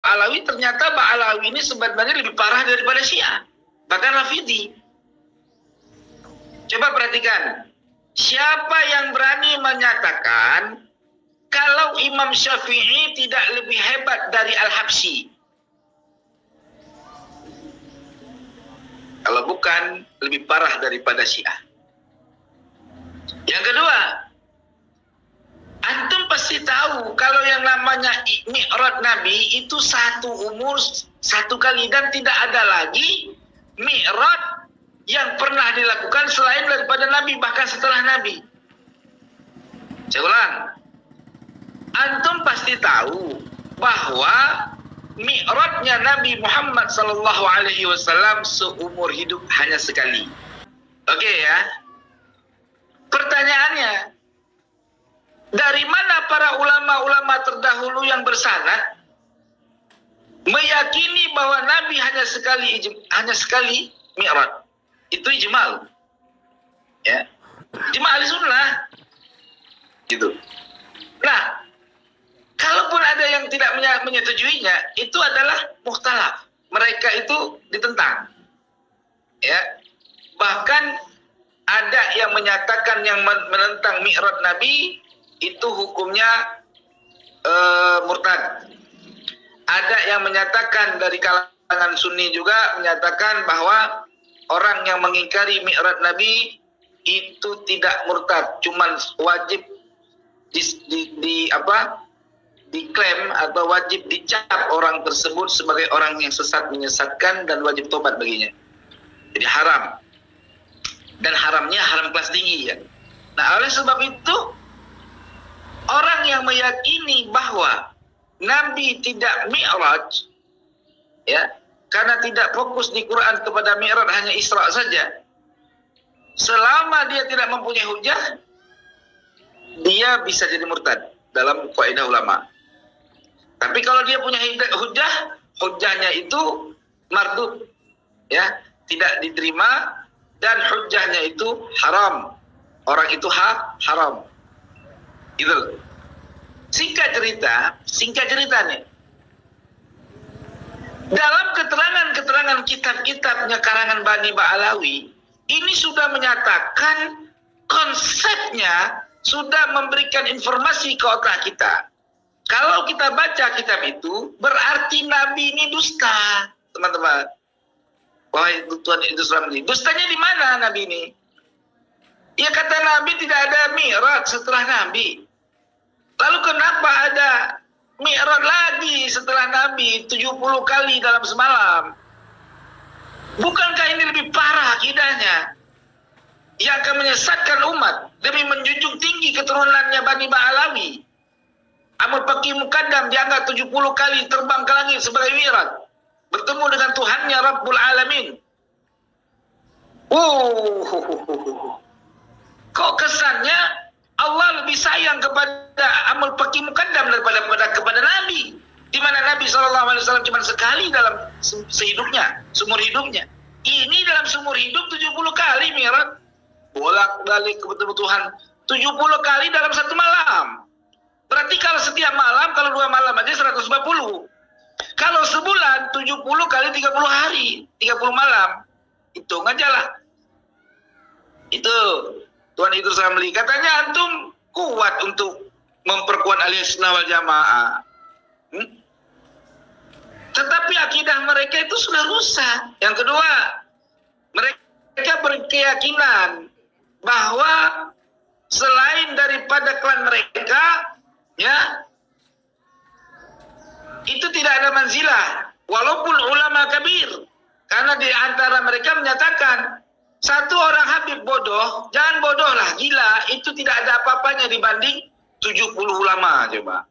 Ba'alawi, ternyata Ba'alawi ini sebenarnya lebih parah daripada Syiah, bahkan Rafidhi. Coba perhatikan, siapa yang berani menyatakan kalau Imam Syafi'i tidak lebih hebat dari Al-Habsyi? Kalau bukan, lebih parah daripada Syiah. Yang kedua, antum pasti tahu kalau yang namanya Mi'raj Nabi itu satu umur, satu kali, dan tidak ada lagi Mi'raj yang pernah dilakukan selain daripada Nabi, bahkan setelah Nabi. Saya ulang, antum pasti tahu bahwa Mi'rajnya Nabi Muhammad SAW seumur hidup hanya sekali. Oke ya. Pertanyaannya, dari mana para ulama-ulama terdahulu yang bersanad meyakini bahwa Nabi hanya sekali Mi'raj? Itu ijma'. Ya. Ijma' Ahlussunnah. Gitu. Nah, kalaupun ada yang tidak menyetujuinya, itu adalah mukhtalaf. Mereka itu ditentang. Ya. Bahkan ada yang menyatakan yang menentang Mi'raj Nabi itu hukumnya murtad. Ada yang menyatakan dari kalangan Sunni juga menyatakan bahwa orang yang mengingkari Mi'raj Nabi itu tidak murtad, cuman wajib diklaim atau wajib dicap orang tersebut sebagai orang yang sesat, menyesatkan, dan wajib tobat baginya. Jadi haram. Dan haramnya haram kelas tinggi ya. Nah, oleh sebab itu orang yang meyakini bahwa Nabi tidak Mi'raj, ya, karena tidak fokus di Quran kepada Mi'raj, hanya Isra saja. Selama dia tidak mempunyai hujah, dia bisa jadi murtad dalam kaidah ulama. Tapi kalau dia punya hujah, hujahnya itu mardud, ya, tidak diterima, dan hujahnya itu haram. Orang itu haram. Gitu. Singkat cerita nih. Dalam keterangan kitab-kitabnya karangan Bani Ba'alawi, ini sudah menyatakan konsepnya, sudah memberikan informasi ke otak kita. Kalau kita baca kitab itu, berarti Nabi ini dusta, teman-teman. Wahai Tuhan itu Ramli, dustanya di mana Nabi ini? Ya, kata Nabi tidak ada Mi'raj setelah Nabi. Lalu kenapa ada Mi'raj lagi setelah Nabi 70 kali dalam semalam? Bukankah ini lebih parah akidahnya? Yang akan menyesatkan umat demi menjunjung tinggi keturunannya Bani Ba'alawi. Amul Faqih Muqaddam dianggap 70 kali terbang ke langit sebagai Mi'raj, bertemu dengan Tuhannya Rabbul Alamin. Kok kesannya Allah lebih sayang kepada Amul Faqih Muqaddam daripada kepada Nabi, di mana Nabi SAW cuma sekali dalam sehidupnya, seumur hidupnya. Ini dalam seumur hidup 70 kali Mi'raj, bolak-balik ketemu Tuhan 70 kali dalam satu malam. Berarti kalau setiap malam, kalau 2 malam aja 150. Kalau sebulan 70 kali 30 hari, 30 malam. Hitung aja lah. Itu Tuhan itu Ramli. Katanya antum kuat untuk memperkuat Ahlussunnah wal Jamaah. Tetapi akidah mereka itu sudah rusak. Yang kedua, mereka berkeyakinan bahwa selain daripada klan mereka, ya, itu tidak ada manzilah, walaupun ulama kabir. Karena di antara mereka menyatakan, satu orang Habib bodoh, jangan bodoh lah, gila, itu tidak ada apa-apanya dibanding 70 ulama, coba.